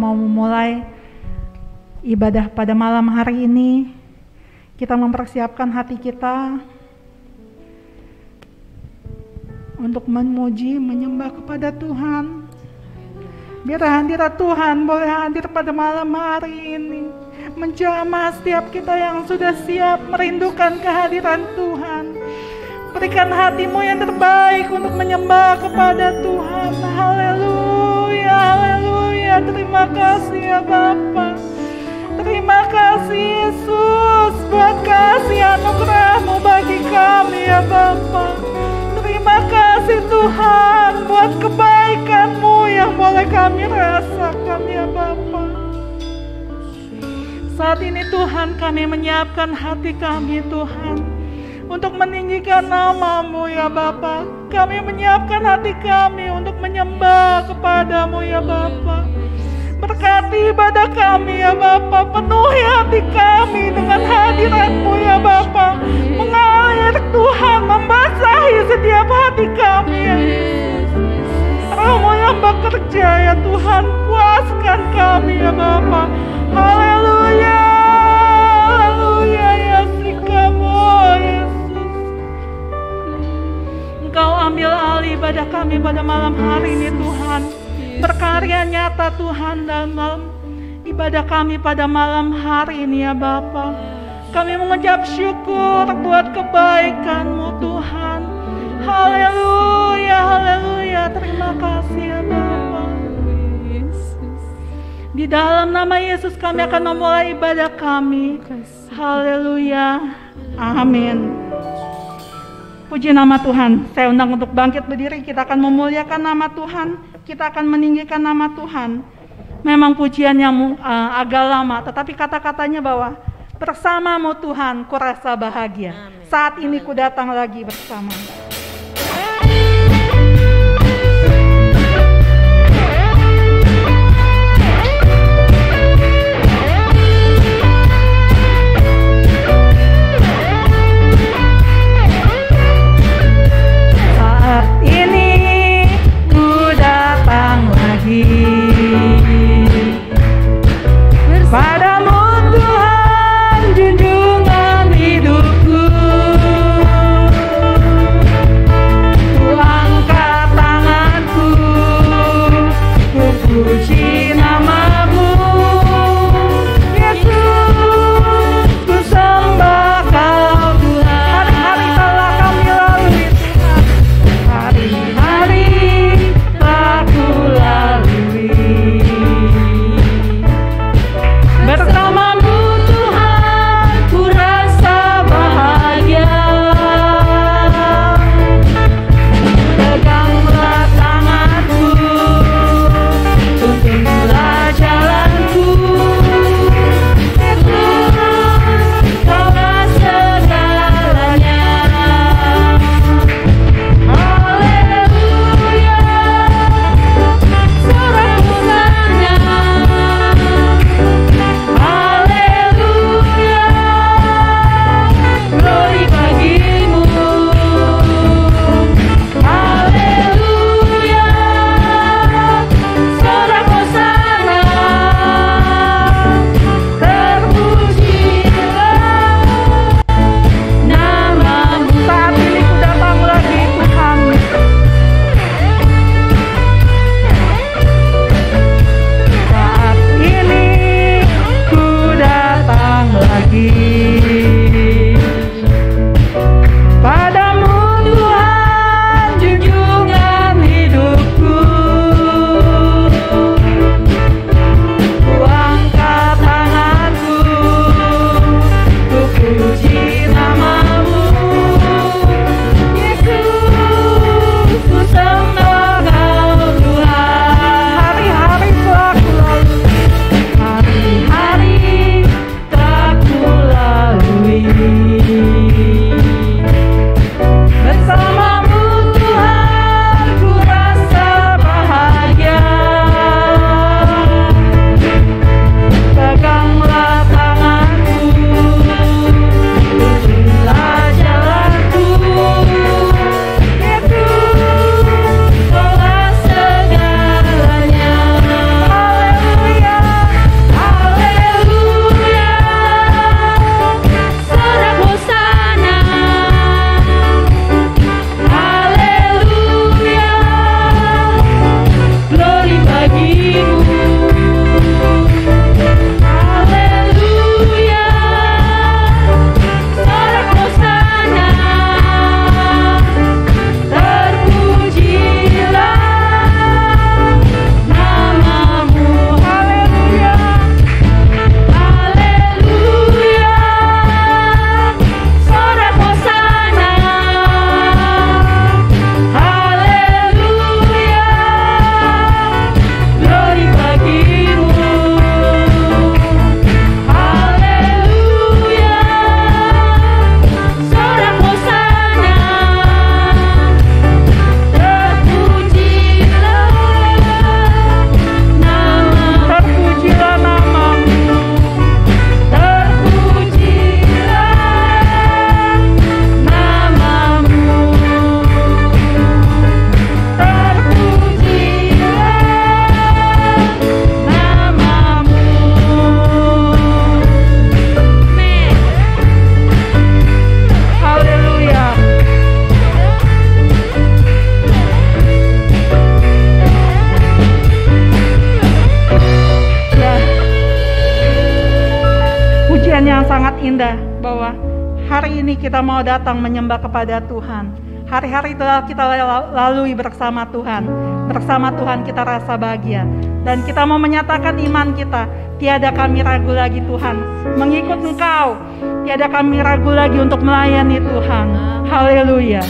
mau memulai ibadah pada malam hari ini, kita mempersiapkan hati kita untuk memuji, menyembah kepada Tuhan. Biar hadirat Tuhan boleh hadir pada malam hari ini, menjamah setiap kita yang sudah siap merindukan kehadiran Tuhan. Berikan hatimu yang terbaik untuk menyembah kepada Tuhan. Haleluya, haleluya. Terima kasih ya Bapa. Terima kasih Yesus buat kasih anugerah-Mu bagi kami ya Bapa. Terima kasih Tuhan buat kebaikan-Mu yang boleh kami rasakan ya Bapa. Saat ini Tuhan, kami menyiapkan hati kami Tuhan untuk meninggikan nama-Mu ya Bapa. Kami menyiapkan hati kami untuk menyembah kepada-Mu ya Bapa. Berkati ibadah kami ya Bapa. Penuhi hati kami dengan hadirat-Mu ya Bapa. Mengalir Tuhan, membasahi setiap hati kami ya Yesus. Roh-Mu yang bekerja ya Tuhan, puaskan kami ya Bapa. Haleluya, haleluya ya Sikamu Yesus. Engkau ambil alih ibadah kami pada malam hari ini Tuhan. Berkarya nyata Tuhan dalam ibadah kami pada malam hari ini ya Bapa. Kami mengucap syukur buat kebaikan-Mu Tuhan. Haleluya, haleluya. Terima kasih ya Bapa. Di dalam nama Yesus kami akan memulai ibadah kami. Haleluya, amin. Puji nama Tuhan. Saya undang untuk bangkit berdiri. Kita akan memuliakan nama Tuhan. Kita akan meninggikan nama Tuhan. Memang pujian yang agak lama, tetapi kata-katanya bahwa bersama-Mu Tuhan kurasa bahagia. Amin. Saat ini ku datang lagi bersama. Padamu Tuhan junjungan hidupku. sangat indah bahwa hari ini kita mau datang menyembah kepada Tuhan. Hari-hari telah kita lalui bersama Tuhan. Bersama Tuhan kita rasa bahagia. Dan kita mau menyatakan iman kita. Tiada kami ragu lagi Tuhan mengikut Engkau. Tiada kami ragu lagi untuk melayani Tuhan. Haleluya.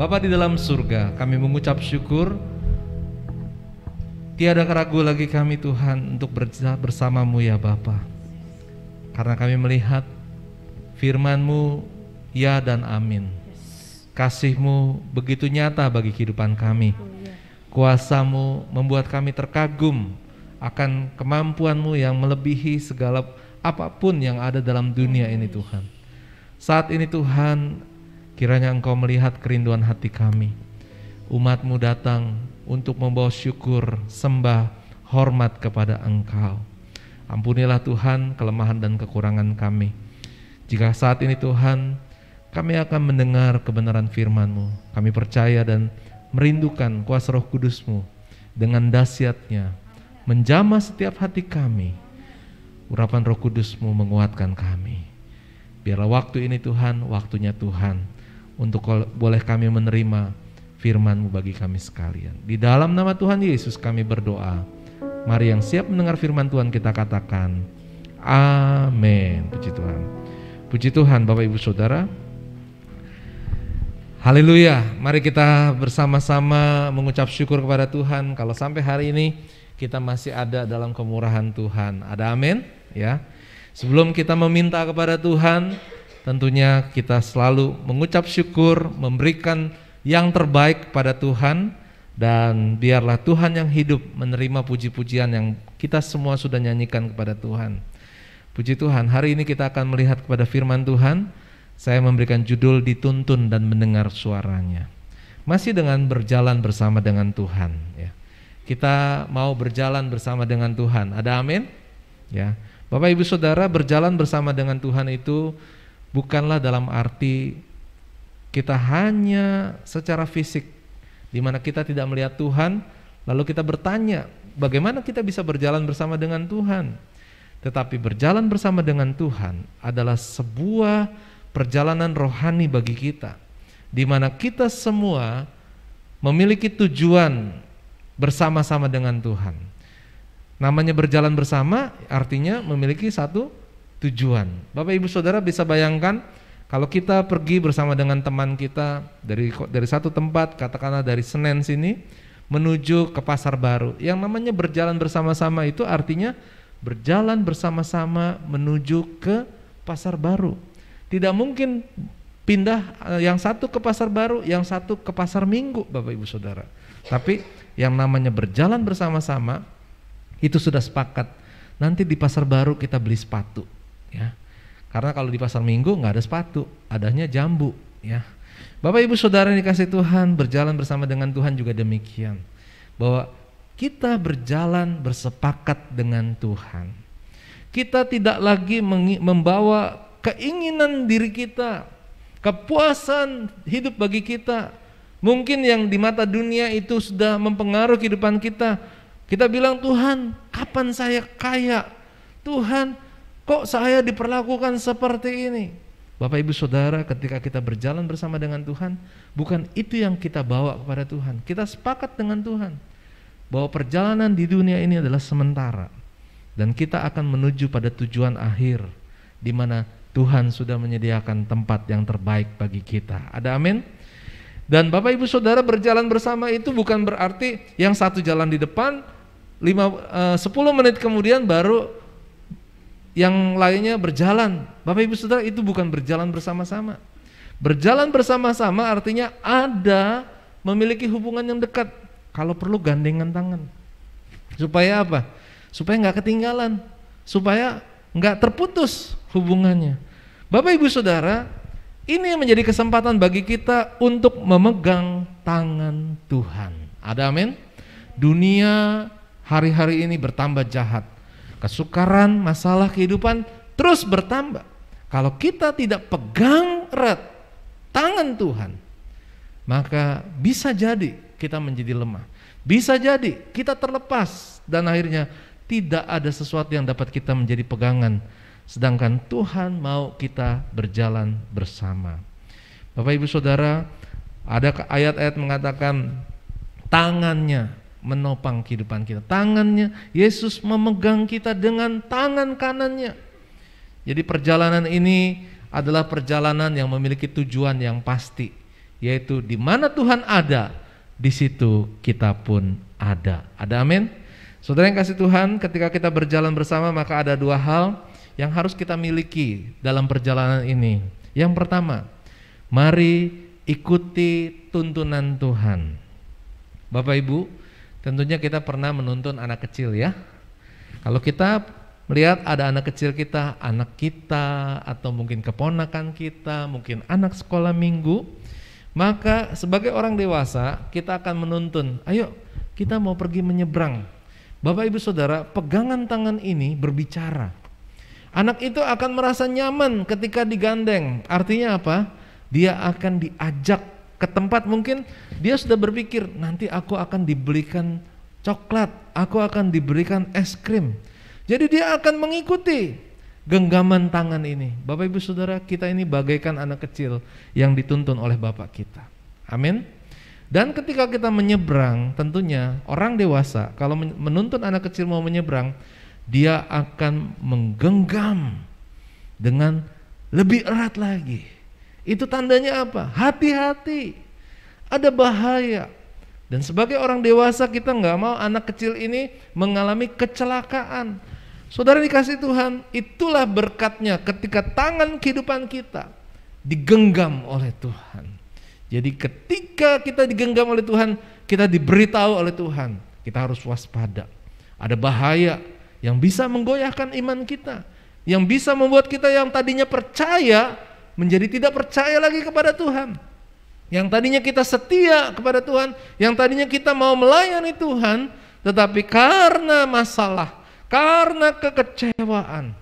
Bapa di dalam surga, kami mengucap syukur. Tiada ragu lagi kami Tuhan untuk bersama-Mu ya Bapa. Karena kami melihat firman-Mu ya dan amin. Kasih-Mu begitu nyata bagi kehidupan kami. Kuasa-Mu membuat kami terkagum akan kemampuan-Mu yang melebihi segala apapun yang ada dalam dunia ini Tuhan. Saat ini Tuhan, kiranya Engkau melihat kerinduan hati kami. Umat-Mu datang untuk membawa syukur, sembah, hormat kepada Engkau. Ampunilah Tuhan kelemahan dan kekurangan kami. Jika saat ini Tuhan, kami akan mendengar kebenaran firman-Mu. Kami percaya dan merindukan kuasa Roh Kudus-Mu dengan dahsyatnya menjamah setiap hati kami. Urapan Roh Kudus-Mu menguatkan kami. Biarlah waktu ini Tuhan, waktunya Tuhan untuk boleh kami menerima firman-Mu bagi kami sekalian. Di dalam nama Tuhan Yesus kami berdoa. Mari yang siap mendengar firman Tuhan kita katakan amin. Puji Tuhan. Puji Tuhan Bapak Ibu Saudara. Haleluya. Mari kita bersama-sama mengucap syukur kepada Tuhan kalau sampai hari ini kita masih ada dalam kemurahan Tuhan. Ada amin? Ya. Sebelum kita meminta kepada Tuhan, tentunya kita selalu mengucap syukur, memberikan yang terbaik kepada Tuhan, dan biarlah Tuhan yang hidup menerima puji-pujian yang kita semua sudah nyanyikan kepada Tuhan. Puji Tuhan, hari ini kita akan melihat kepada firman Tuhan. Saya memberikan judul dituntun dan mendengar suaranya. Masih dengan berjalan bersama dengan Tuhan ya. Kita mau berjalan bersama dengan Tuhan. Ada amin? Ya. Bapak Ibu Saudara, berjalan bersama dengan Tuhan itu bukanlah dalam arti kita hanya secara fisik, di mana kita tidak melihat Tuhan, Lalu kita bertanya, bagaimana kita bisa berjalan bersama dengan Tuhan? Tetapi berjalan bersama dengan Tuhan adalah sebuah perjalanan rohani bagi kita, di mana kita semua memiliki tujuan bersama-sama dengan Tuhan. Namanya berjalan bersama artinya memiliki satu tujuan. Bapak Ibu Saudara bisa bayangkan kalau kita pergi bersama dengan teman kita dari satu tempat, katakanlah dari Senen sini menuju ke Pasar Baru. Yang namanya berjalan bersama-sama itu artinya berjalan bersama-sama menuju ke Pasar Baru. Tidak mungkin pindah yang satu ke Pasar Baru, yang satu ke Pasar Minggu, Bapak Ibu Saudara. Tapi yang namanya berjalan bersama-sama itu sudah sepakat. Nanti di Pasar Baru kita beli sepatu, ya. Karena kalau di Pasar Minggu nggak ada sepatu, adanya jambu, ya. Bapak Ibu Saudara yang dikasih Tuhan, berjalan bersama dengan Tuhan juga demikian. Bahwa kita berjalan bersepakat dengan Tuhan. Kita tidak lagi membawa keinginan diri kita, kepuasan hidup bagi kita. Mungkin yang di mata dunia itu sudah mempengaruhi kehidupan kita. Kita bilang, Tuhan, kapan saya kaya? Tuhan, kok saya diperlakukan seperti ini? Bapak Ibu Saudara, ketika kita berjalan bersama dengan Tuhan, bukan itu yang kita bawa kepada Tuhan. Kita sepakat dengan Tuhan bahwa perjalanan di dunia ini adalah sementara, dan kita akan menuju pada tujuan akhir, di mana Tuhan sudah menyediakan tempat yang terbaik bagi kita. Ada amin? Dan Bapak Ibu Saudara, berjalan bersama itu bukan berarti yang satu jalan di depan, 10 menit kemudian baru yang lainnya berjalan. Bapak Ibu Saudara, itu bukan berjalan bersama-sama. Berjalan bersama-sama artinya ada memiliki hubungan yang dekat. Kalau perlu gandengan tangan. Supaya apa? Supaya nggak ketinggalan, supaya nggak terputus hubungannya. Bapak Ibu Saudara, ini yang menjadi kesempatan bagi kita untuk memegang tangan Tuhan. Ada amin? Dunia hari-hari ini bertambah jahat. Kesukaran, masalah kehidupan terus bertambah. Kalau kita tidak pegang erat tangan Tuhan, maka bisa jadi kita menjadi lemah. Bisa jadi kita terlepas dan akhirnya tidak ada sesuatu yang dapat kita menjadi pegangan. Sedangkan Tuhan mau kita berjalan bersama. Bapak Ibu Saudara, ada ayat-ayat mengatakan tangannya menopang kehidupan kita. Tangannya, Yesus memegang kita dengan tangan kanannya. Jadi perjalanan ini adalah perjalanan yang memiliki tujuan yang pasti, yaitu di mana Tuhan ada, di situ kita pun ada. Ada amin? Saudara yang kasih Tuhan, ketika kita berjalan bersama maka ada dua hal yang harus kita miliki dalam perjalanan ini. Yang pertama, mari ikuti tuntunan Tuhan. Bapak Ibu, tentunya kita pernah menuntun anak kecil, ya. Kalau kita melihat ada anak kecil kita, anak kita atau mungkin keponakan kita, mungkin anak sekolah minggu, maka sebagai orang dewasa kita akan menuntun, ayo kita mau pergi menyeberang. Bapak Ibu Saudara, pegangan tangan ini berbicara. Anak itu akan merasa nyaman ketika digandeng. Artinya apa? Dia akan diajak ke tempat, mungkin dia sudah berpikir, nanti aku akan dibelikan coklat, aku akan diberikan es krim. Jadi dia akan mengikuti genggaman tangan ini. Bapak Ibu Saudara, kita ini bagaikan anak kecil yang dituntun oleh Bapak kita. Amin. Dan ketika kita menyeberang, tentunya orang dewasa kalau menuntun anak kecil mau menyeberang, dia akan menggenggam dengan lebih erat lagi. Itu tandanya apa? Hati-hati, ada bahaya. Dan sebagai orang dewasa kita nggak mau anak kecil ini mengalami kecelakaan. Saudara dikasih Tuhan, itulah berkatnya ketika tangan kehidupan kita digenggam oleh Tuhan. Jadi ketika kita digenggam oleh Tuhan, kita diberitahu oleh Tuhan, kita harus waspada. Ada bahaya yang bisa menggoyahkan iman kita, yang bisa membuat kita yang tadinya percaya menjadi tidak percaya lagi kepada Tuhan. Yang tadinya kita setia kepada Tuhan, yang tadinya kita mau melayani Tuhan, tetapi karena masalah, karena kekecewaan,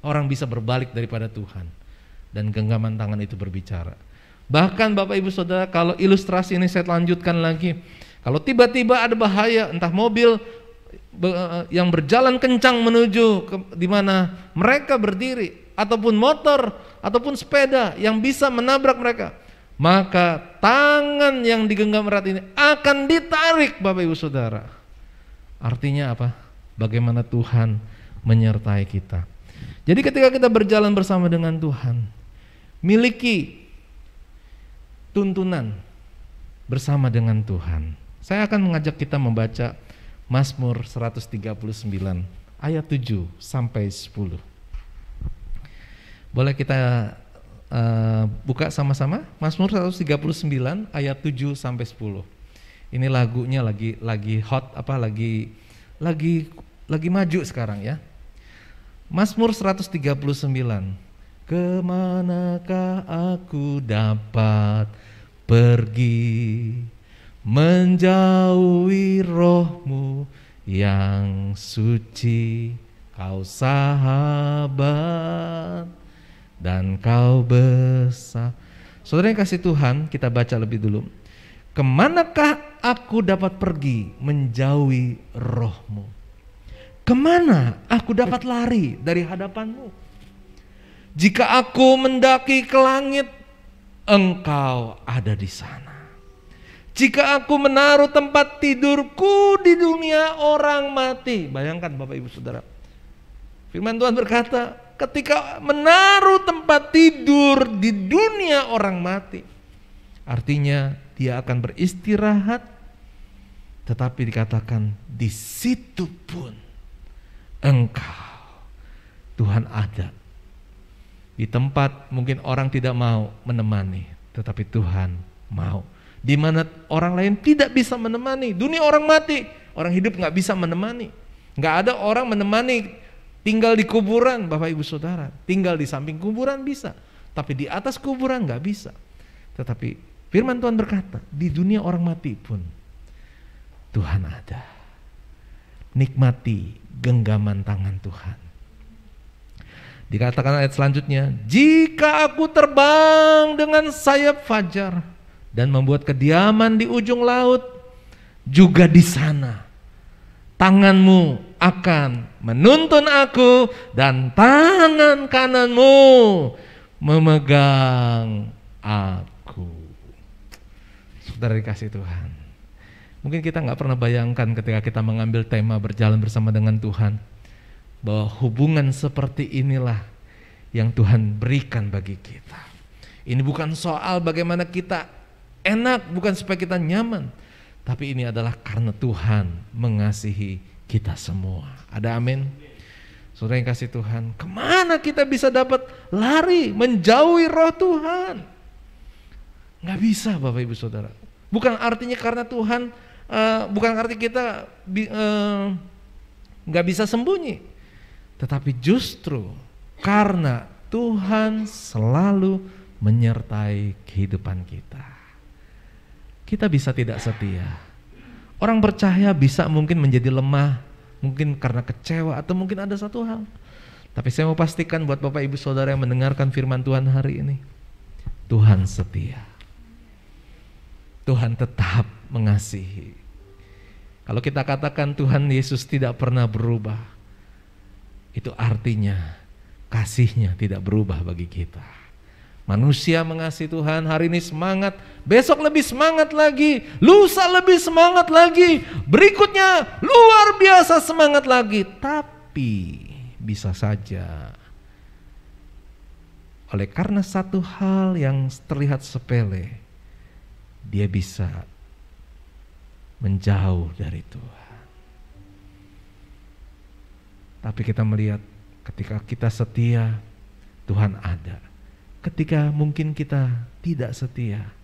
orang bisa berbalik daripada Tuhan. Dan genggaman tangan itu berbicara. Bahkan Bapak Ibu Saudara, kalau ilustrasi ini saya lanjutkan lagi, Kalau tiba-tiba ada bahaya, entah mobil yang berjalan kencang menuju di mana mereka berdiri, ataupun motor, ataupun sepeda yang bisa menabrak mereka, maka tangan yang digenggam erat ini akan ditarik, Bapak Ibu Saudara. Artinya apa? Bagaimana Tuhan menyertai kita. Jadi ketika kita berjalan bersama dengan Tuhan, miliki tuntunan bersama dengan Tuhan. Saya akan mengajak kita membaca Mazmur 139 ayat 7 sampai 10. Boleh kita buka sama-sama Mazmur 139 ayat 7 sampai 10. Ini lagunya lagi hot, lagi maju sekarang ya. Mazmur 139. Kemanakah aku dapat pergi menjauhi roh-Mu yang suci, Kau sahabat dan Kau besar. Saudara yang kasih Tuhan, kita baca lebih dulu. Kemanakah aku dapat pergi menjauhi roh-Mu? Kemana aku dapat lari dari hadapan-Mu? Jika aku mendaki ke langit, Engkau ada di sana. Jika aku menaruh tempat tidurku di dunia orang mati. Bayangkan Bapak Ibu Saudara, firman Tuhan berkata, ketika menaruh tempat tidur di dunia orang mati, artinya dia akan beristirahat, tetapi dikatakan di situ pun Engkau, Tuhan ada. Di tempat mungkin orang tidak mau menemani, tetapi Tuhan mau. Di mana orang lain tidak bisa menemani, dunia orang mati, orang hidup nggak bisa menemani. Nggak ada orang menemani tinggal di kuburan, Bapak Ibu Saudara. Tinggal di samping kuburan bisa, tapi di atas kuburan nggak bisa. Tetapi firman Tuhan berkata, di dunia orang mati pun Tuhan ada. Nikmati genggaman tangan Tuhan. Dikatakan ayat selanjutnya, jika aku terbang dengan sayap fajar dan membuat kediaman di ujung laut, juga di sana tangan-Mu akan menuntun aku dan tangan kanan-Mu memegang aku. Saudara dikasih Tuhan, mungkin kita gak pernah bayangkan ketika kita mengambil tema berjalan bersama dengan Tuhan, bahwa hubungan seperti inilah yang Tuhan berikan bagi kita. Ini bukan soal bagaimana kita enak, bukan supaya kita nyaman, tapi ini adalah karena Tuhan mengasihi kita semua. Ada amin? Saudara yang kasih Tuhan, kemana kita bisa dapat lari menjauhi roh Tuhan? Nggak bisa Bapak Ibu Saudara. Bukan artinya karena Tuhan, bukan arti kita nggak bisa sembunyi, tetapi justru karena Tuhan selalu menyertai kehidupan kita. Kita bisa tidak setia. Orang percaya bisa mungkin menjadi lemah, mungkin karena kecewa atau mungkin ada satu hal. Tapi saya mau pastikan buat Bapak Ibu Saudara yang mendengarkan firman Tuhan hari ini, Tuhan setia. Tuhan tetap mengasihi. Kalau kita katakan Tuhan Yesus tidak pernah berubah, itu artinya kasih-Nya tidak berubah bagi kita. Manusia mengasihi Tuhan, hari ini semangat, besok lebih semangat lagi, lusa lebih semangat lagi, berikutnya luar biasa semangat lagi. Tapi bisa saja oleh karena satu hal yang terlihat sepele, dia bisa menjauh dari Tuhan. Tapi kita melihat ketika kita setia, Tuhan ada. Ketika mungkin kita tidak setia,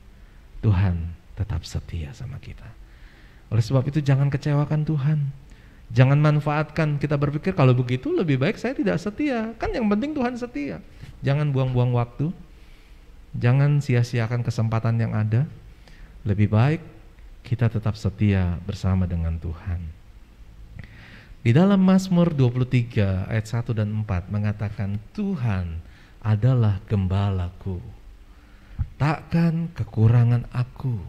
Tuhan tetap setia sama kita. Oleh sebab itu jangan kecewakan Tuhan. Jangan manfaatkan, kita berpikir kalau begitu lebih baik saya tidak setia. Kan yang penting Tuhan setia. Jangan buang-buang waktu. Jangan sia-siakan kesempatan yang ada. Lebih baik kita tetap setia bersama dengan Tuhan. Di dalam Mazmur 23 ayat 1 dan 4 mengatakan, Tuhan adalah gembalaku, takkan kekurangan aku.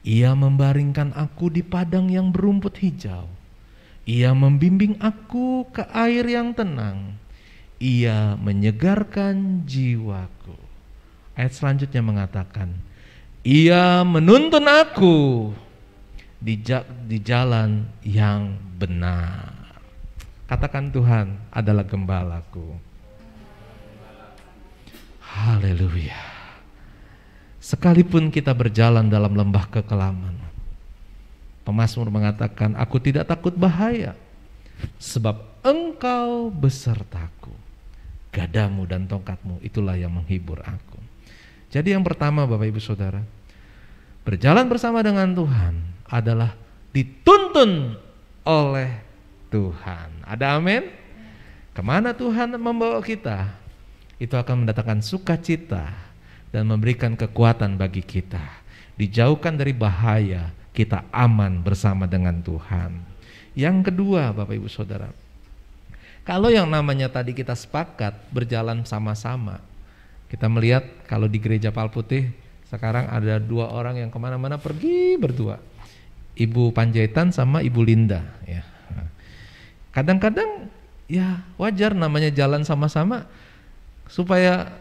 Ia membaringkan aku di padang yang berumput hijau. Ia membimbing aku ke air yang tenang. Ia menyegarkan jiwaku. Ayat selanjutnya mengatakan, Ia menuntun aku di jalan yang benar. Katakan, Tuhan adalah gembalaku. Haleluya. Sekalipun kita berjalan dalam lembah kekelaman, pemazmur mengatakan, aku tidak takut bahaya, sebab Engkau besertaku. Gadamu dan tongkatmu itulah yang menghibur aku. Jadi yang pertama Bapak Ibu Saudara, berjalan bersama dengan Tuhan adalah dituntun oleh Tuhan. Ada amin? Kemana Tuhan membawa kita, itu akan mendatangkan sukacita dan memberikan kekuatan bagi kita. Dijauhkan dari bahaya, kita aman bersama dengan Tuhan. Yang kedua Bapak Ibu Saudara, kalau yang namanya tadi kita sepakat berjalan sama-sama, kita melihat kalau di gereja Palputih sekarang ada 2 orang yang kemana-mana pergi berdua, Ibu Panjaitan sama Ibu Linda ya. Kadang-kadang ya wajar namanya jalan sama-sama, supaya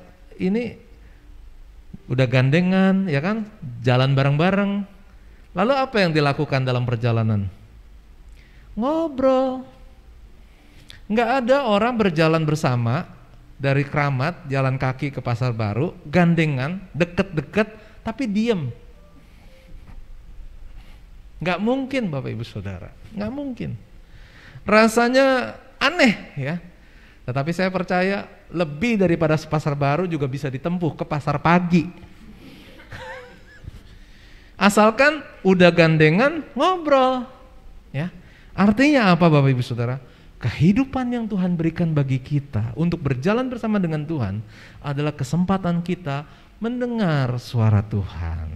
ini udah gandengan ya kan, jalan bareng-bareng. Lalu apa yang dilakukan dalam perjalanan? Ngobrol. Nggak ada orang berjalan bersama dari Kramat jalan kaki ke Pasar Baru, gandengan, deket-deket tapi diem. Nggak mungkin Bapak Ibu Saudara, nggak mungkin. Rasanya aneh ya. Tetapi saya percaya lebih daripada Pasar Baru juga bisa ditempuh ke Pasar Pagi. Asalkan udah gandengan ngobrol ya. Artinya apa Bapak Ibu Saudara? Kehidupan yang Tuhan berikan bagi kita untuk berjalan bersama dengan Tuhan adalah kesempatan kita mendengar suara Tuhan.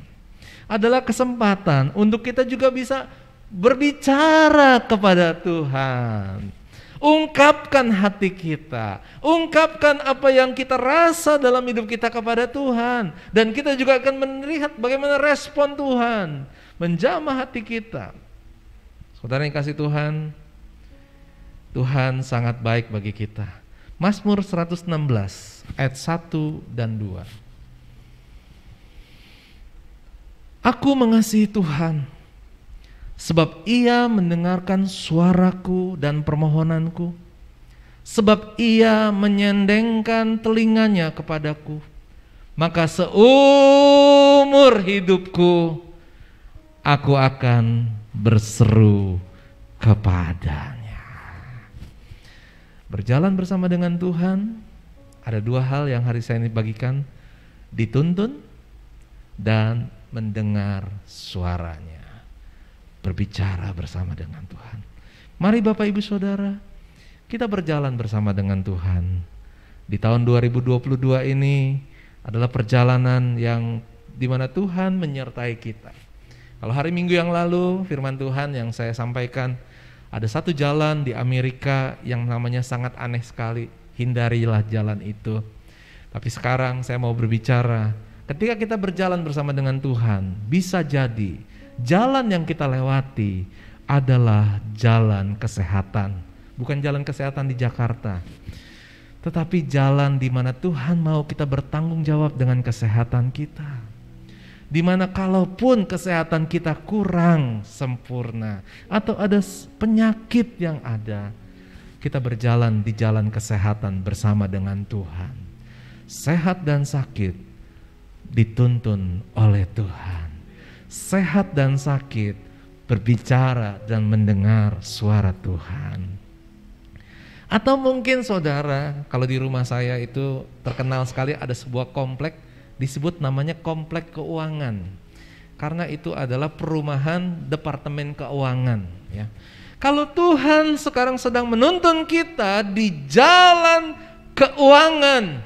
Adalah kesempatan untuk kita juga bisa berbicara kepada Tuhan. Ungkapkan hati kita, ungkapkan apa yang kita rasa dalam hidup kita kepada Tuhan. Dan kita juga akan melihat bagaimana respon Tuhan menjamah hati kita. Saudara yang kasih Tuhan, Tuhan sangat baik bagi kita. Mazmur 116 ayat 1 dan 2. Aku mengasihi Tuhan, sebab Ia mendengarkan suaraku dan permohonanku, sebab Ia menyendengkan telinganya kepadaku. Maka seumur hidupku aku akan berseru kepadanya. Berjalan bersama dengan Tuhan, ada 2 hal yang hari saya ini bagikan, dituntun dan mendengar suaranya. Berbicara bersama dengan Tuhan. Mari Bapak Ibu Saudara, kita berjalan bersama dengan Tuhan. Di tahun 2022 ini adalah perjalanan yang dimana Tuhan menyertai kita. Kalau hari Minggu yang lalu firman Tuhan yang saya sampaikan, ada satu jalan di Amerika yang namanya sangat aneh sekali, hindarilah jalan itu. Tapi sekarang saya mau berbicara, ketika kita berjalan bersama dengan Tuhan, bisa jadi jalan yang kita lewati adalah jalan kesehatan. Bukan jalan kesehatan di Jakarta, tetapi jalan di mana Tuhan mau kita bertanggung jawab dengan kesehatan kita. Di mana kalaupun kesehatan kita kurang sempurna atau ada penyakit yang ada, kita berjalan di jalan kesehatan bersama dengan Tuhan. Sehat dan sakit dituntun oleh Tuhan. Sehat dan sakit berbicara dan mendengar suara Tuhan. Atau mungkin saudara, kalau di rumah saya itu terkenal sekali ada sebuah komplek, disebut namanya komplek keuangan, karena itu adalah perumahan departemen keuangan ya. Kalau Tuhan sekarang sedang menuntun kita di jalan keuangan,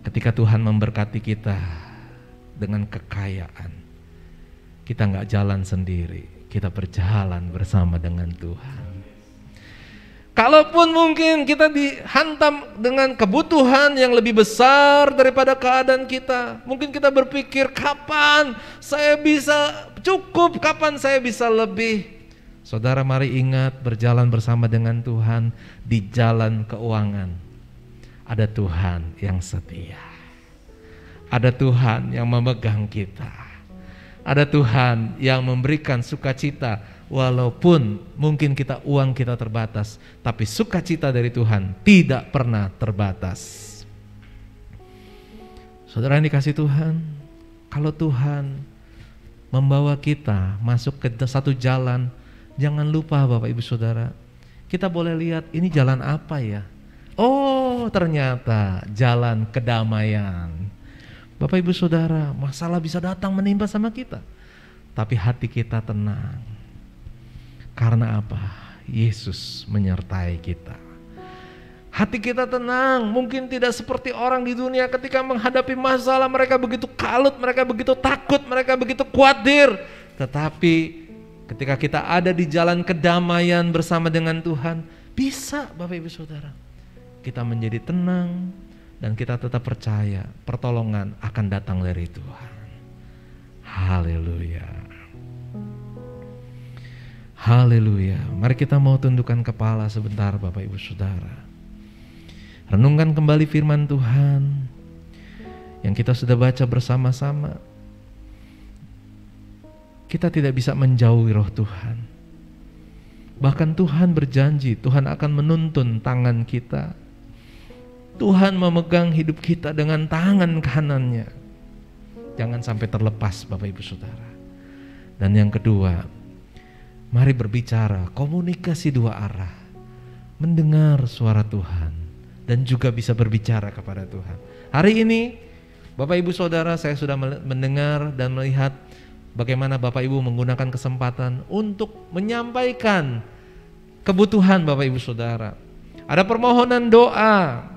ketika Tuhan memberkati kita dengan kekayaan, kita nggak jalan sendiri, kita berjalan bersama dengan Tuhan. Kalaupun mungkin kita dihantam dengan kebutuhan yang lebih besar daripada keadaan kita, mungkin kita berpikir kapan saya bisa cukup, kapan saya bisa lebih. Saudara, mari ingat, berjalan bersama dengan Tuhan di jalan keuangan. Ada Tuhan yang setia. Ada Tuhan yang memegang kita. Ada Tuhan yang memberikan sukacita. Walaupun mungkin uang kita terbatas, tapi sukacita dari Tuhan tidak pernah terbatas. Saudara yang dikasih Tuhan, kalau Tuhan membawa kita masuk ke satu jalan, jangan lupa Bapak Ibu Saudara, kita boleh lihat ini jalan apa ya? Oh, ternyata jalan kedamaian. Bapak Ibu Saudara, masalah bisa datang menimpa sama kita, tapi hati kita tenang. Karena apa? Yesus menyertai kita. Hati kita tenang, mungkin tidak seperti orang di dunia ketika menghadapi masalah mereka begitu kalut, mereka begitu takut, mereka begitu khawatir. Tetapi ketika kita ada di jalan kedamaian bersama dengan Tuhan, bisa Bapak Ibu Saudara, kita menjadi tenang dan kita tetap percaya pertolongan akan datang dari Tuhan. Haleluya. Haleluya. Mari kita mau tundukkan kepala sebentar Bapak Ibu Saudara. Renungkan kembali firman Tuhan yang kita sudah baca bersama-sama. Kita tidak bisa menjauhi roh Tuhan. Bahkan Tuhan berjanji, Tuhan akan menuntun tangan kita. Tuhan memegang hidup kita dengan tangan kanannya. Jangan sampai terlepas Bapak Ibu Saudara. Dan yang kedua, mari berbicara, komunikasi dua arah. Mendengar suara Tuhan dan juga bisa berbicara kepada Tuhan. Hari ini Bapak Ibu Saudara, saya sudah mendengar dan melihat bagaimana Bapak Ibu menggunakan kesempatan untuk menyampaikan kebutuhan Bapak Ibu Saudara. Ada permohonan doa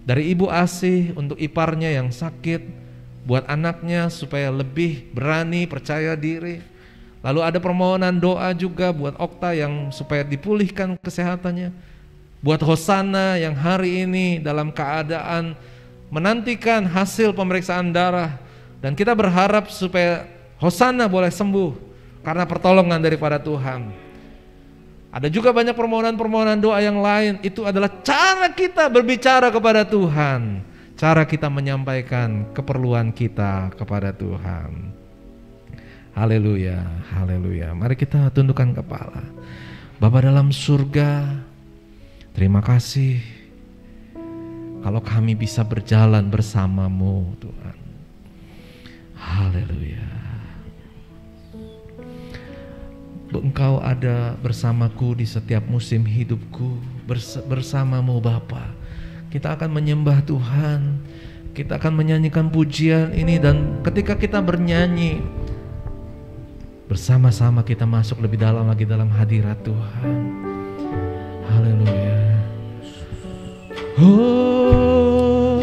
dari Ibu Asih untuk iparnya yang sakit, buat anaknya supaya lebih berani, percaya diri. Lalu ada permohonan doa juga buat Okta yang supaya dipulihkan kesehatannya. Buat Hosana yang hari ini dalam keadaan menantikan hasil pemeriksaan darah. Dan kita berharap supaya Hosana boleh sembuh karena pertolongan daripada Tuhan. Ada juga banyak permohonan-permohonan doa yang lain. Itu adalah cara kita berbicara kepada Tuhan. Cara kita menyampaikan keperluan kita kepada Tuhan. Haleluya, haleluya. Mari kita tundukkan kepala. Bapa dalam surga, terima kasih kalau kami bisa berjalan bersamamu Tuhan. Haleluya. Engkau ada bersamaku di setiap musim hidupku. Bersamamu Bapa, kita akan menyembah Tuhan. Kita akan menyanyikan pujian ini. Dan ketika kita bernyanyi, bersama-sama kita masuk lebih dalam lagi dalam hadirat Tuhan. Haleluya. Oh,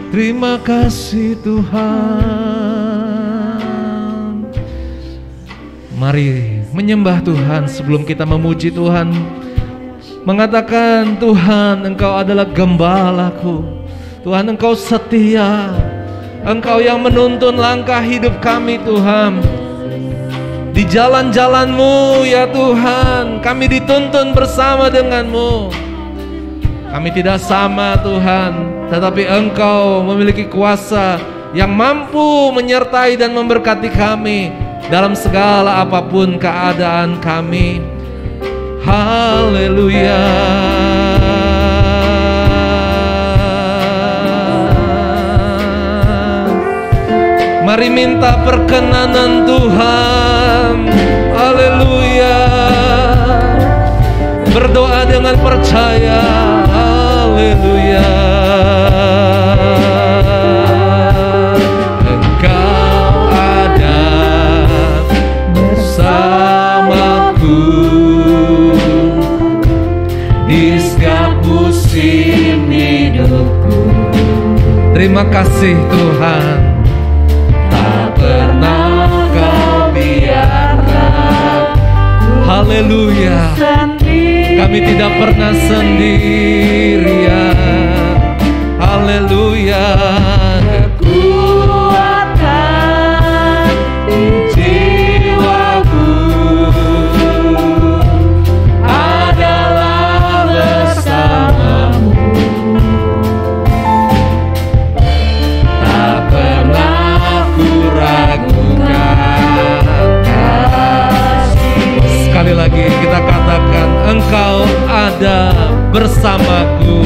terima kasih Tuhan. Mari menyembah Tuhan sebelum kita memuji Tuhan. Mengatakan, Tuhan Engkau adalah gembalaku. Tuhan Engkau setia. Engkau yang menuntun langkah hidup kami Tuhan. Di jalan-jalan-Mu ya Tuhan, kami dituntun bersama dengan-Mu. Kami tidak sama Tuhan, tetapi Engkau memiliki kuasa yang mampu menyertai dan memberkati kami dalam segala apapun keadaan kami. Haleluya. Mari minta perkenanan Tuhan. Haleluya. Berdoa dengan percaya. Haleluya. Engkau ada bersamaku di setiap musim hidupku. Terima kasih Tuhan. Pernah Kau biarkan. Haleluya. Kami tidak pernah sendirian. Haleluya. Kekuatan jiwaku adalah bersamamu. Tak pernah ku ragukan kasih. Sekali lagi kita katakan, Engkau ada bersamaku.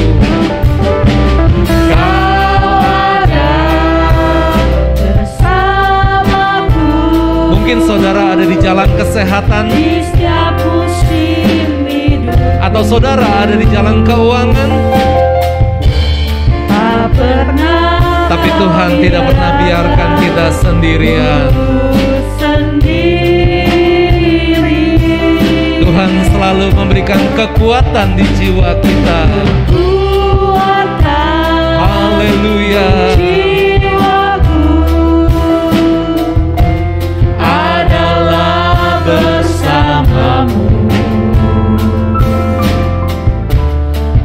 Mungkin saudara ada di jalan kesehatan, Di setiap musim hidup, atau saudara ada di jalan keuangan, tak pernah, tapi Tuhan tidak pernah biarkan kita sendirian. sendiri. Tuhan selalu memberikan kekuatan di jiwa kita. Kekuatan Haleluya. jiwaku adalah bersamamu.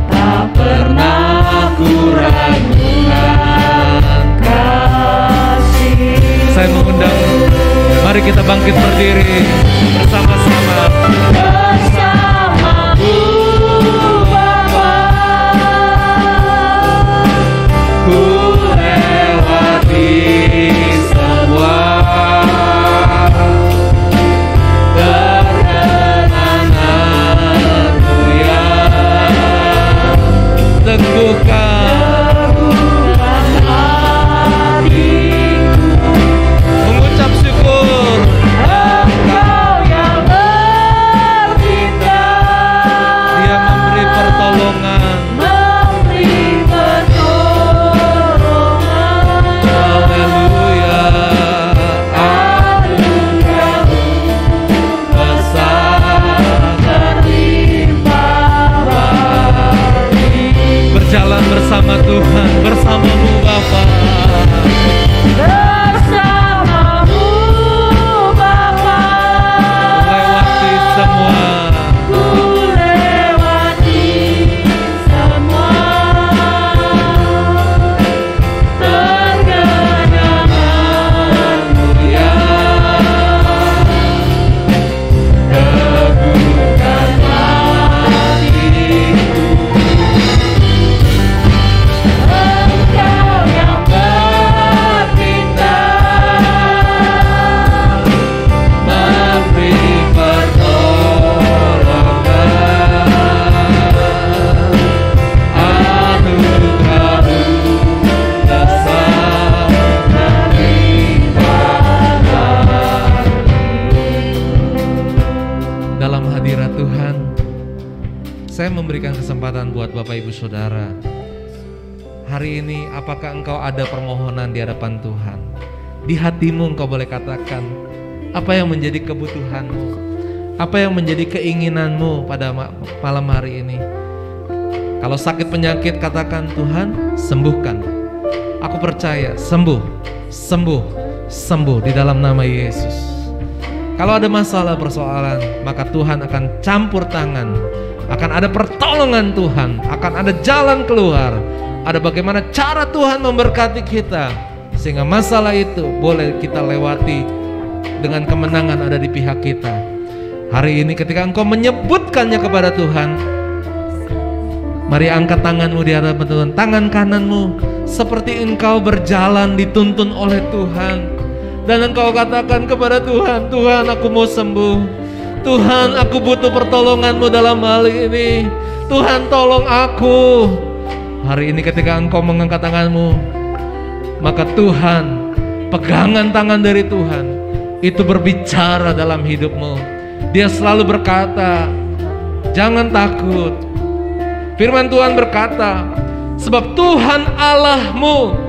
Tak pernah ku ragukan kasih. Saya mengundang, mari kita bangkit berdiri bersama-sama. Bersamamu Bapa, Ku lewati semua perkenananmu ya. Teguhkan hatiku, mengucap syukur. Engkau yang bertindak, Dia memberi pertolongan. memberi pertolongan. Haleluya. Anugerah-Mu besar berlimpah-limpah. Berjalan bersama Tuhan, bersamamu Bapa. Bersamamu Bapa, Lewati semua. ku lewati semua perkenananmu ya. Teguhkan hatiku, Engkau yang bertindak, Memberi pertolongan. Anugerah-Mu besar berlimpah. Dalam hadirat Tuhan, saya memberikan kesempatan buat Bapak Ibu Saudara. Hari ini apakah engkau ada permohonan di hadapan Tuhan? Di hatimu engkau boleh katakan apa yang menjadi kebutuhanmu, apa yang menjadi keinginanmu pada malam hari ini. Kalau sakit penyakit, katakan, Tuhan sembuhkan. Aku percaya sembuh, sembuh, sembuh di dalam nama Yesus. Kalau ada masalah persoalan, maka Tuhan akan campur tangan. Akan ada pertolongan Tuhan, akan ada jalan keluar. Ada bagaimana cara Tuhan memberkati kita, sehingga masalah itu boleh kita lewati dengan kemenangan ada di pihak kita. Hari ini ketika engkau menyebutkannya kepada Tuhan, mari angkat tanganmu di hadapan Tuhan, tangan kananmu, seperti engkau berjalan dituntun oleh Tuhan. Dan engkau katakan kepada Tuhan, Tuhan aku mau sembuh. Tuhan aku butuh pertolonganmu dalam hal ini. Tuhan tolong aku. Hari ini ketika engkau mengangkat tanganmu, maka Tuhan, pegangan tangan dari Tuhan itu berbicara dalam hidupmu. Dia selalu berkata, jangan takut. Firman Tuhan berkata, sebab Tuhan Allahmu,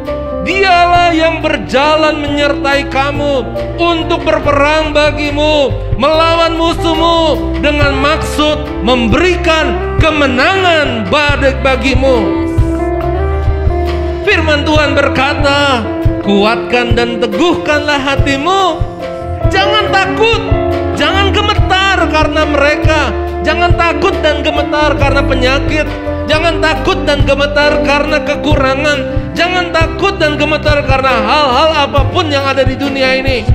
Dialah yang berjalan menyertai kamu untuk berperang bagimu, melawan musuhmu dengan maksud memberikan kemenangan bagimu. Firman Tuhan berkata, kuatkan dan teguhkanlah hatimu. Jangan takut, jangan gemetar karena mereka. Jangan takut dan gemetar karena penyakit. Jangan takut dan gemetar karena kekurangan. Jangan takut dan gemetar karena hal-hal apapun yang ada di dunia ini.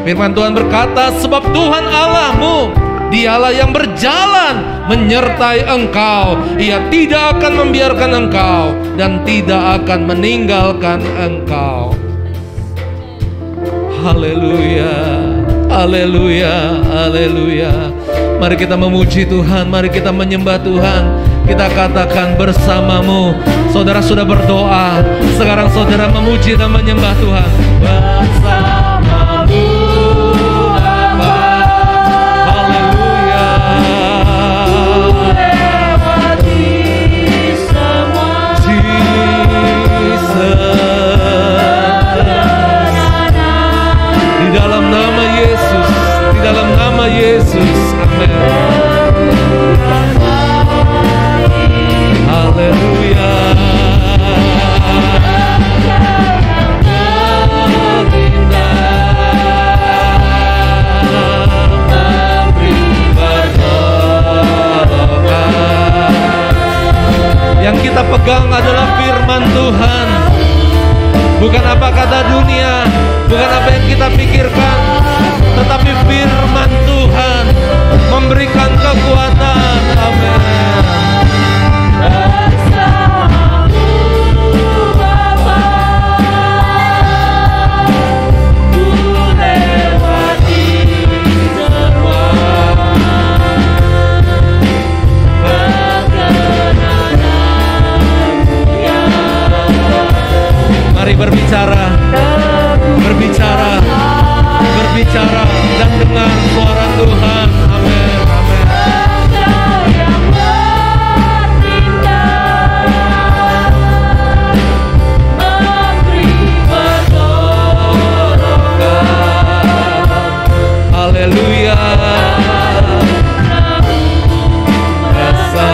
Firman Tuhan berkata, sebab Tuhan Allahmu, Dialah yang berjalan menyertai engkau. Ia tidak akan membiarkan engkau dan tidak akan meninggalkan engkau. Haleluya, haleluya, haleluya. Mari kita memuji Tuhan, mari kita menyembah Tuhan. Kita katakan bersamamu. Saudara sudah berdoa, sekarang saudara memuji dan menyembah Tuhan. Bersamamu Bapa. Haleluya. Lewati semua di dalam nama Yesus, di dalam nama Yesus. Amin. Haleluya. Yang kita pegang adalah firman Tuhan, bukan apa kata dunia, bukan apa yang kita pikirkan, tetapi firman Tuhan memberikan kekuatan. Amin. Mari berbicara, berbicara, berbicara dan dengar suara Tuhan. Amin, amin. Haleluya. Rasa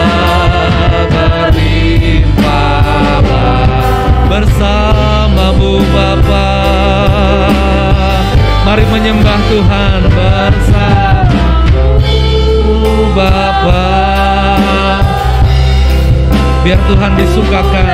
berlimpah bersamamu Bapa. Mari menyembah Tuhan bersamamu Bapa. Biar Tuhan disukakan.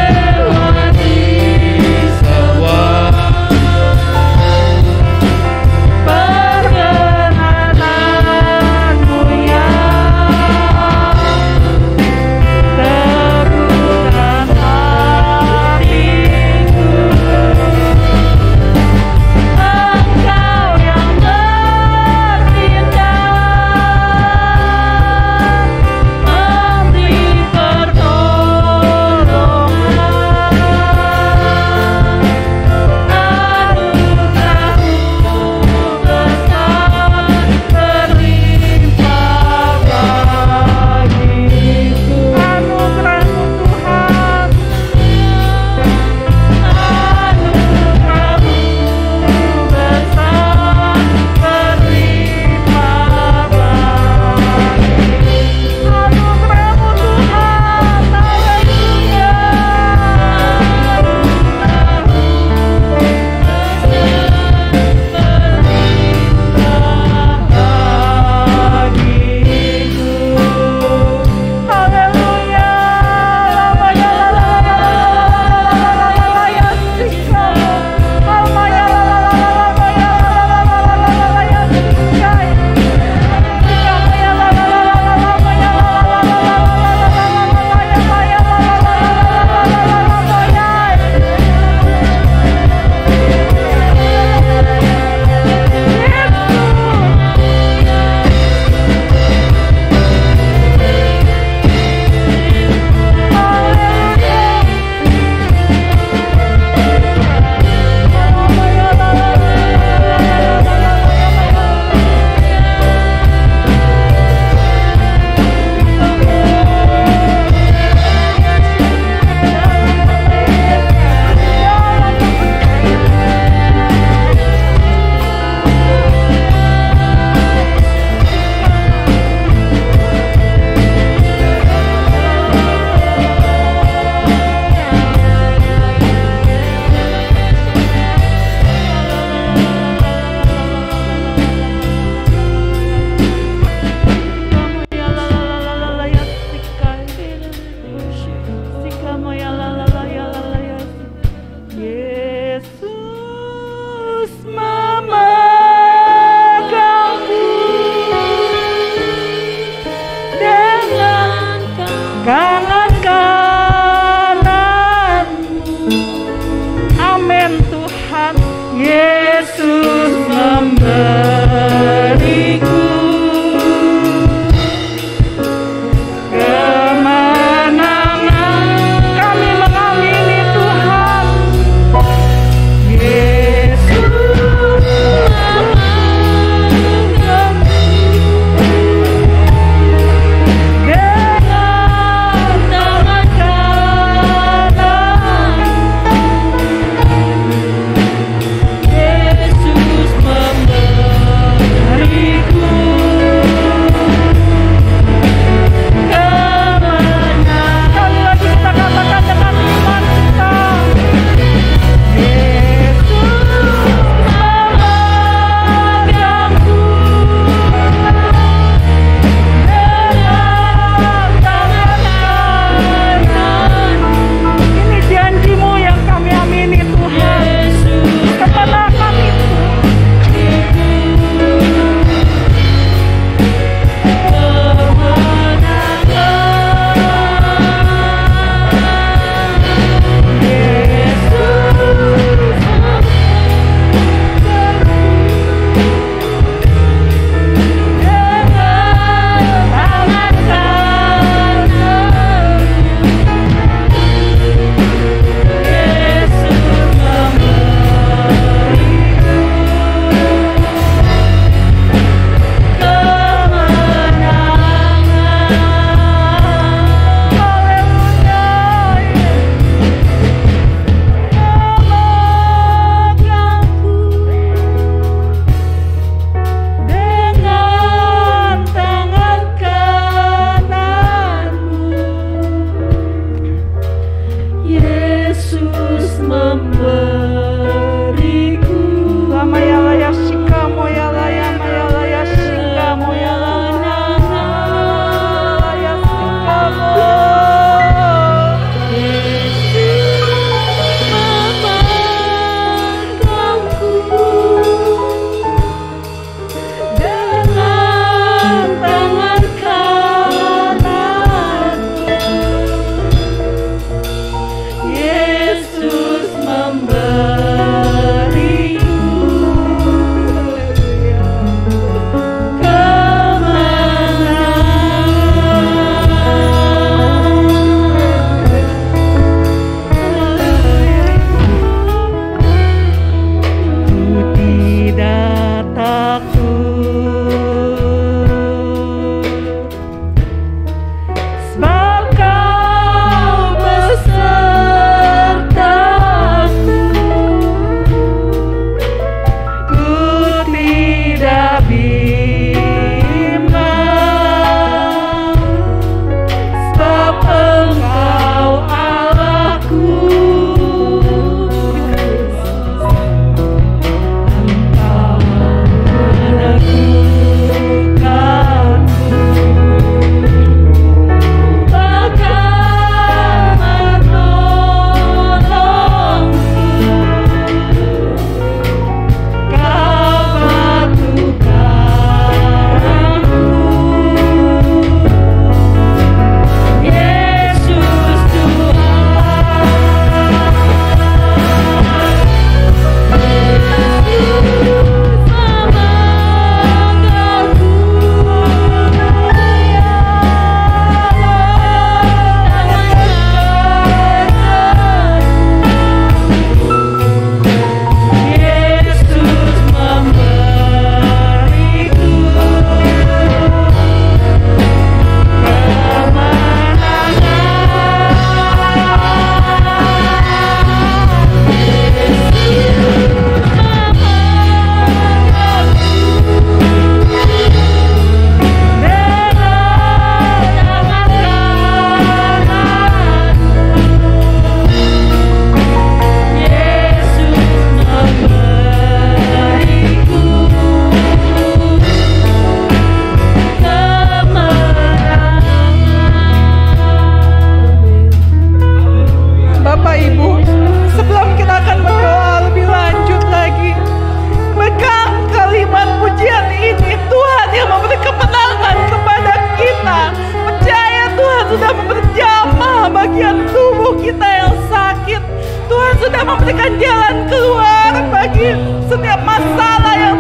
sudah memberikan jalan keluar bagi setiap masalah yang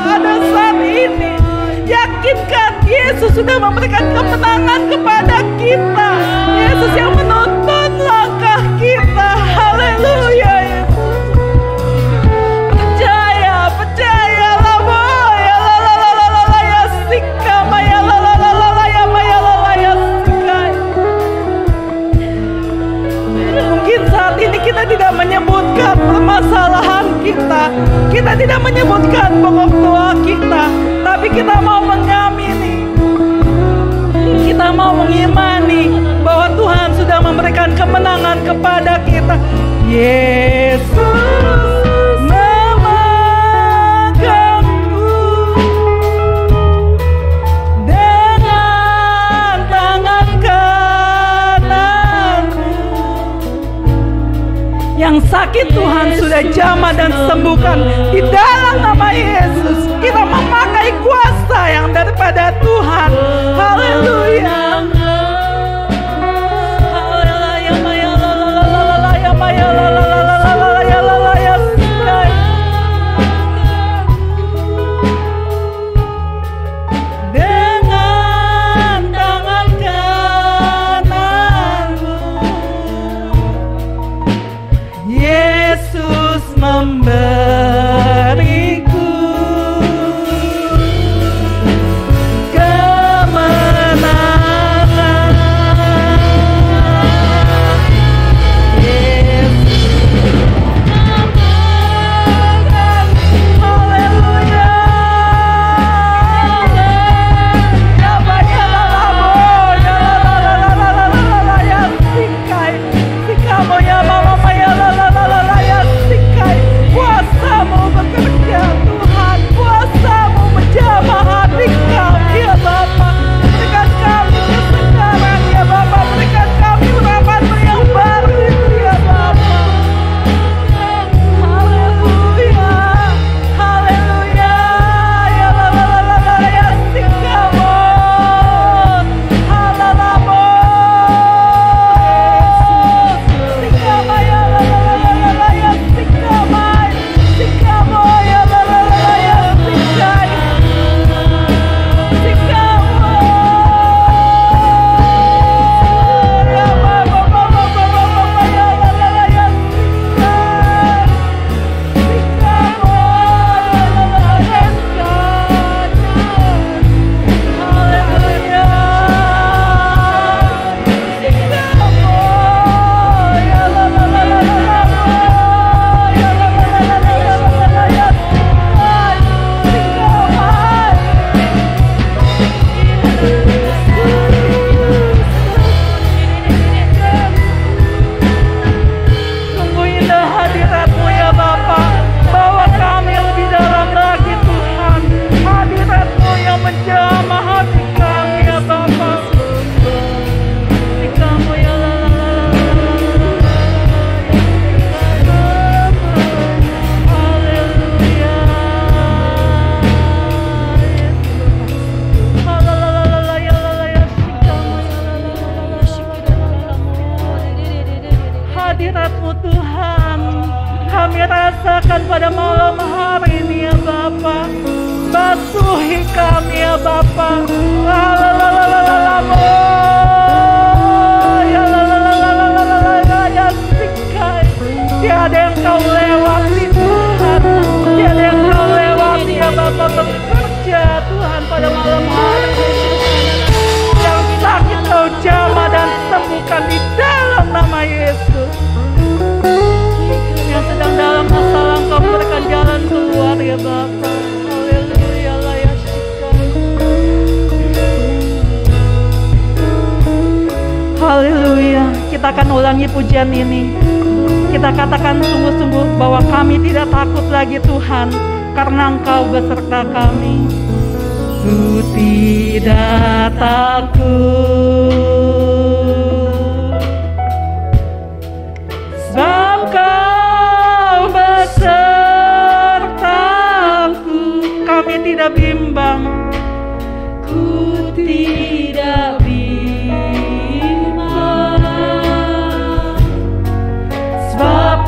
ada saat ini. Yakinkan Yesus sudah memberikan kemenangan kepada kita. Yesus yang menuntun langkah kita. Haleluya Yesus. Percaya ya la la la la la ya sikama ya la la la la la ya maya la la ya sikai. Mungkin saat ini kita tidak menyebutkan permasalahan kita. Kita tidak menyebutkan pokok doa kita, tapi kita mau mengamini. Kita mau mengimani bahwa Tuhan sudah memberikan kemenangan kepada kita. Yesus yang sakit Tuhan sudah jamah dan sembuhkan di dalam nama Yesus. Kita memakai kuasa yang daripada Tuhan. Haleluya. Haleluya. Kita akan ulangi pujian ini. Kita katakan sungguh-sungguh bahwa kami tidak takut lagi Tuhan, karena Engkau beserta kami. Ku tidak takut, sebab Kau besertaku. Kami tidak bimbang, ku tidak bimbang, sebab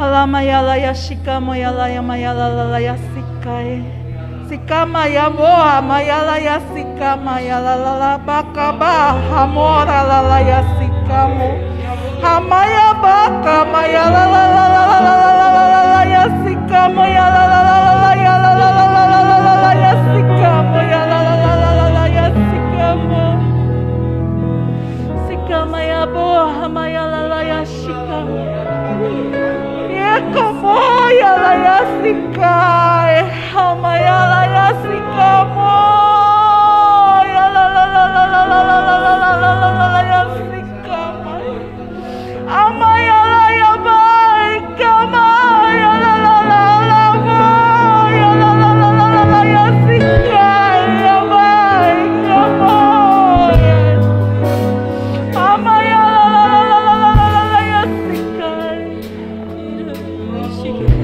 Alamayala ya shikamo yala ya mayala lala ya sikai. Sikama ya boha mayala ya sikama yala lala bakaba hamora lala ya sikamo. Hamaya baka mayala lala lala ya sikamo yala lala ya lala ya sikamo yala lala ya sikamo. Sikama ya boha mayala lala ya shikamo. Como ya la yasika, hamaya la yasikamo, ya la la la la la la la la la la la la la yasikamo, amaya la ya baik, amaya la la la la ya la la la la la la yasika, ya baik, amaya, amaya la la la la la la la yasika.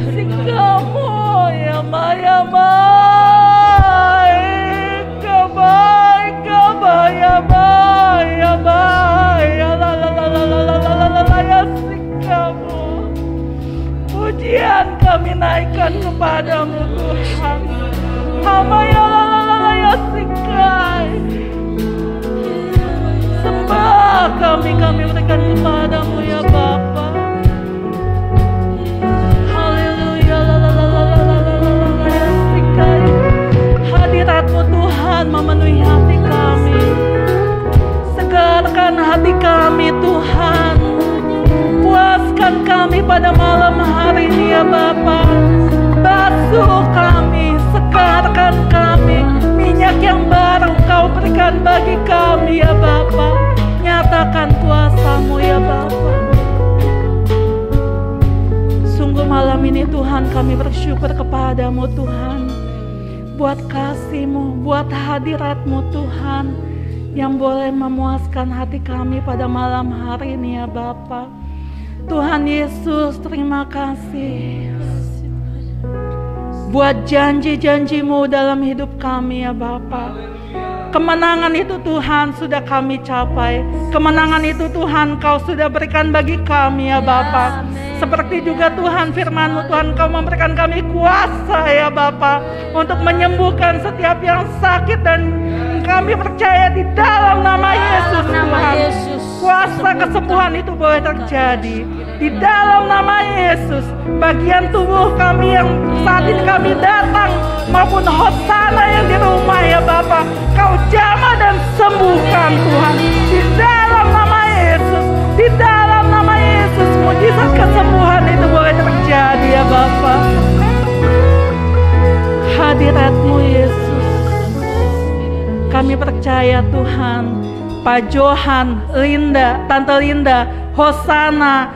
Sikamo ya maya mai kabai kabai ya bai ya la la la la la la la la la ya sikamo. Pujian kami naikkan kepadamu Tuhan. Hamba ya la la la la ya sikai. Sembah kami berikan kepadamu ya Bapa. Hadirat-Mu Tuhan memenuhi hati kami. Segarkan hati kami Tuhan. Puaskan kami pada malam hari ini ya Bapa. Basuh kami, segarkan kami. Minyak yang baru Kau berikan bagi kami ya Bapa. Nyatakan kuasa-Mu ya Bapa. Sungguh malam ini Tuhan kami bersyukur kepadamu Tuhan. Buat kasih-Mu, buat hadirat-Mu Tuhan yang boleh memuaskan hati kami pada malam hari ini ya Bapa. Tuhan Yesus terima kasih buat janji-janji-Mu dalam hidup kami ya Bapa. Kemenangan itu Tuhan sudah kami capai. Kemenangan itu Tuhan Kau sudah berikan bagi kami ya Bapa. Seperti juga Tuhan firman-Mu Tuhan Kau memberikan kami kuasa ya Bapa untuk menyembuhkan setiap yang sakit dan kami percaya di dalam nama Yesus Tuhan. Kuasa kesembuhan itu boleh terjadi di dalam nama Yesus. Bagian tubuh kami yang saat ini kami datang maupun hosana yang di rumah ya Bapa, Kau jamah dan sembuhkan Tuhan di dalam nama Yesus. Di dalam nama Yesus mujizat kesembuhan itu boleh terjadi ya Bapa. Hadirat-Mu Yesus, kami percaya Tuhan. Pak Johan, Linda, Tante Linda, Hosana,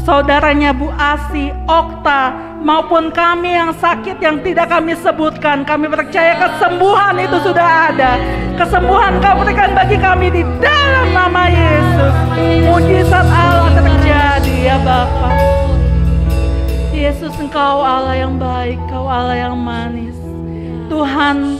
saudaranya Bu Asi, Okta, maupun kami yang sakit yang tidak kami sebutkan, kami percaya kesembuhan itu sudah ada. Kesembuhan Kau berikan bagi kami di dalam nama Yesus. Mujizat Allah terjadi ya Bapa. Yesus, Engkau Allah yang baik, Kau Allah yang manis. Tuhan,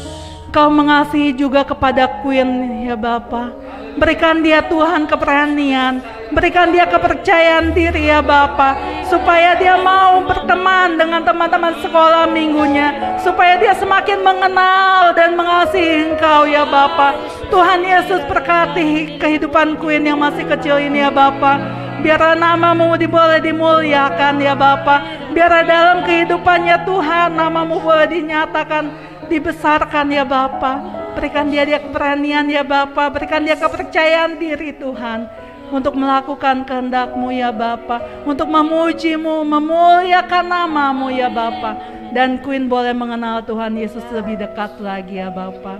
Kau mengasihi juga kepada Queen ya Bapa. Berikan dia Tuhan keberanian, berikan dia kepercayaan diri ya Bapa, supaya dia mau berteman dengan teman-teman sekolah minggunya, supaya dia semakin mengenal dan mengasihi Engkau ya Bapa. Tuhan Yesus berkati kehidupan Queen yang masih kecil ini ya Bapa. Biar nama-Mu boleh dimuliakan ya Bapa. Biar dalam kehidupannya Tuhan nama-Mu boleh dinyatakan, dibesarkan ya Bapa. Berikan dia keberanian ya Bapa, berikan dia kepercayaan diri Tuhan untuk melakukan kehendak-Mu ya Bapa, untuk memuji-Mu, memuliakan nama-Mu ya Bapa. Dan Queen boleh mengenal Tuhan Yesus lebih dekat lagi ya Bapa.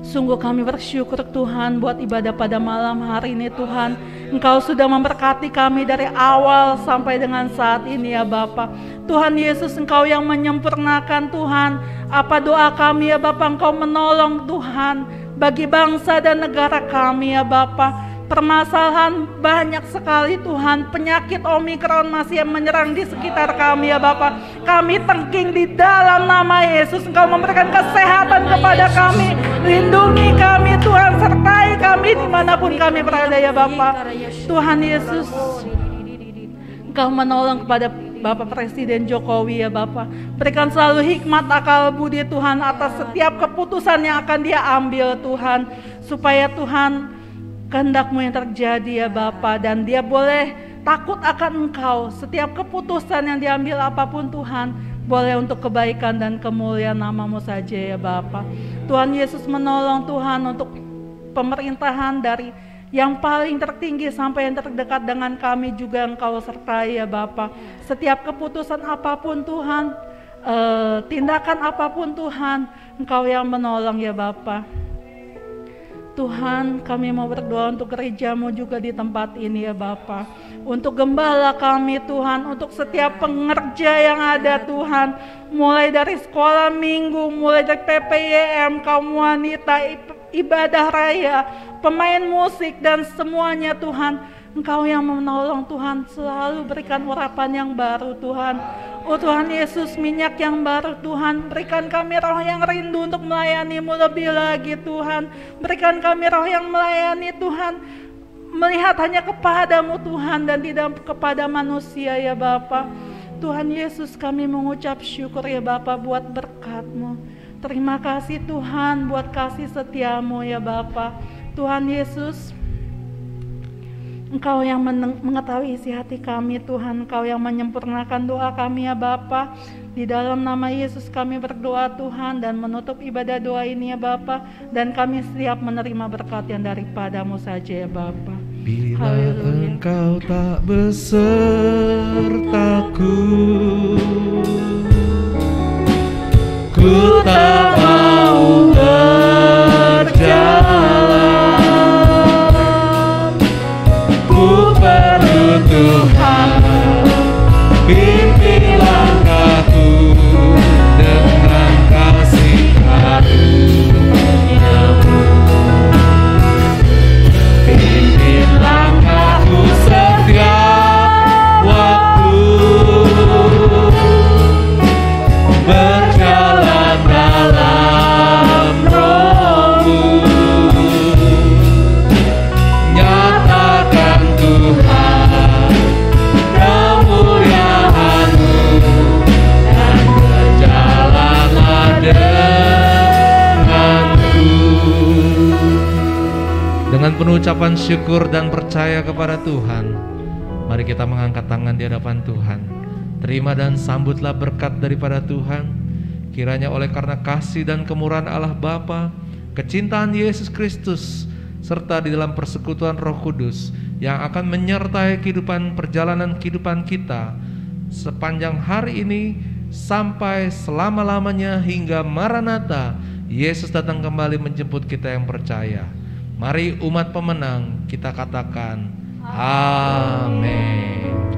Sungguh kami bersyukur Tuhan buat ibadah pada malam hari ini Tuhan. Engkau sudah memberkati kami dari awal sampai dengan saat ini ya Bapa. Tuhan Yesus, Engkau yang menyempurnakan Tuhan apa doa kami ya Bapa. Engkau menolong Tuhan bagi bangsa dan negara kami ya Bapa. Permasalahan banyak sekali Tuhan, penyakit Omikron masih menyerang di sekitar kami ya Bapa. Kami tengking di dalam nama Yesus, Engkau memberikan kesehatan kepada kami. Lindungi kami Tuhan, sertai kami dimanapun kami berada ya Bapa. Tuhan Yesus, Engkau menolong kepada Bapak Presiden Jokowi ya Bapak. Berikan selalu hikmat, akal budi Tuhan atas setiap keputusan yang akan dia ambil Tuhan. Supaya Tuhan kehendak-Mu yang terjadi ya Bapak. Dan dia boleh takut akan Engkau. Setiap keputusan yang diambil apapun Tuhan, boleh untuk kebaikan dan kemuliaan nama-Mu saja ya Bapak. Tuhan Yesus menolong Tuhan untuk pemerintahan dari yang paling tertinggi sampai yang terdekat dengan kami juga Engkau sertai ya Bapak. Setiap keputusan apapun Tuhan, tindakan apapun Tuhan, Engkau yang menolong ya Bapak. Tuhan, kami mau berdoa untuk gereja-Mu juga di tempat ini ya Bapak. Untuk gembala kami Tuhan, untuk setiap pengerja yang ada Tuhan, mulai dari sekolah minggu, mulai dari PPYM, kaum wanita, ibadah raya, pemain musik dan semuanya Tuhan, Engkau yang menolong Tuhan, selalu berikan urapan yang baru Tuhan. Oh Tuhan Yesus, minyak yang baru Tuhan, berikan kami roh yang rindu untuk melayani-Mu lebih lagi Tuhan. Berikan kami roh yang melayani Tuhan, melihat hanya kepada-Mu Tuhan dan tidak kepada manusia ya Bapa. Tuhan Yesus, kami mengucap syukur ya Bapa buat berkat-Mu. Terima kasih Tuhan buat kasih setia-Mu ya Bapa. Tuhan Yesus, Engkau yang mengetahui isi hati kami Tuhan, Engkau yang menyempurnakan doa kami ya Bapa. Di dalam nama Yesus kami berdoa Tuhan dan menutup ibadah doa ini ya Bapa. Dan kami siap menerima berkat yang daripada-Mu saja ya Bapa. Bila Haleluya. Engkau tak besertaku, ku tak mau berjalan. Ku perlu Tuhan, pimpin langkahku dengan kasih karunia-Mu. Pimpin langkahku setiap waktu, berjalan dalam Roh-Mu. Nyatakan Tuhan kemuliaan-Mu dan berjalanlah denganku. Dengan penuh ucapan syukur dan percaya kepada Tuhan, mari kita mengangkat tangan di hadapan Tuhan. Terima dan sambutlah berkat daripada Tuhan. Kiranya oleh karena kasih dan kemurahan Allah Bapa, kecintaan Yesus Kristus, serta di dalam persekutuan Roh Kudus yang akan menyertai perjalanan kehidupan kita sepanjang hari ini sampai selama-lamanya hingga Maranatha, Yesus datang kembali menjemput kita yang percaya. Mari umat pemenang kita katakan amin.